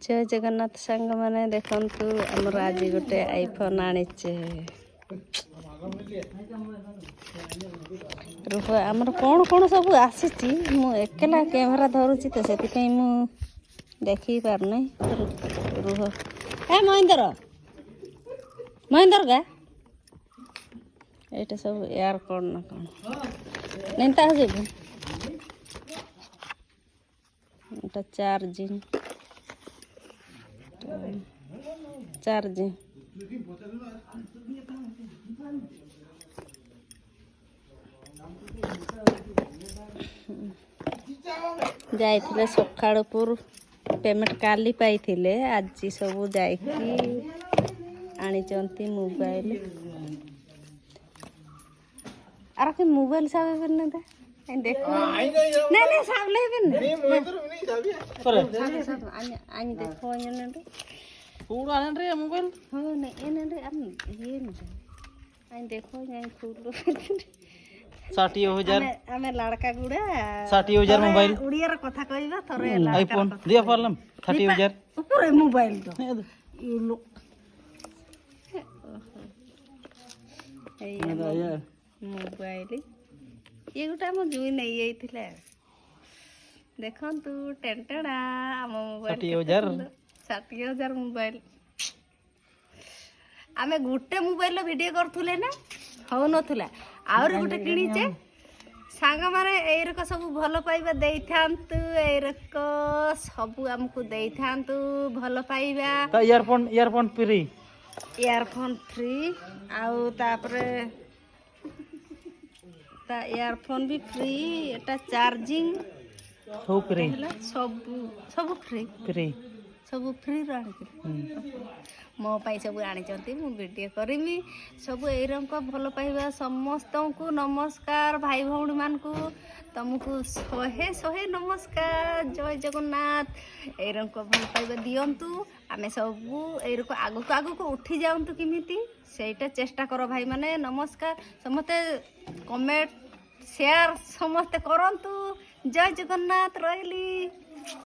जय जगन्नाथ सांग मैंने देखंतु हमर आज गोटे आईफोन आनिचे रुह आमर कौन कौन सब आसी मु एकला कैमेरा धरुची तो से मु देखी पार नहीं रुह ए महेंद्र महेंद्र गा ये सब यार कौन ना कौन नहीं ता हो चार्जिंग चार्जिंग जाइथिले सखाळपुर पेमेंट काली पाइथिले आज सब जाइकी आनिचंती मोबाइल आर के मोबाइल साबे बन्ने दे देखो नहीं नहीं साबले बन्ने आनी देखो ने पूरा रे मोबाइल हो नहीं एने रे ये नहीं आनी देखो नहीं फूल 60,000 आमे लड़का गुड़ा 60,000 मोबाइल उड़िया रे कथा कहबा थरे आईफोन दिया पारलम 60,000 ऊपर मोबाइल तो ये लो मोबाइल ये गोटा हम जुई नहीं जाइथिले देखंतु टेंटड़ा हम मोबाइल 60,000 मोबाइल आमे गुटे मोबाइल वीडियो करथुले ना हो नथुला और गोटे किणीचे सांग माने एरक सब भल पाइबा देइथांतु एरक सब हमकु देइथांतु भल पाइबा ता ईयरफोन फ्री आउ तापरे ता ईयरफोन भी फ्री एटा चार्जिंग सब फ्री सब फ्री सब फ्री राणी मो पाई सब आनी मु वीडियो करमी सब एरक भल पाइबा समस्त को नमस्कार भाई भौणी मान को तुमको शहे शहे नमस्कार जय जगन्नाथ एरक भल पाइबा दियंतु आमे सब एरक आगु को उठी जाऊँ किमिति सेटा चेष्टा कर भाई माने नमस्कार समस्ते कमेंट शेयर समस्ते करंतु जय जगन्नाथ रहिली।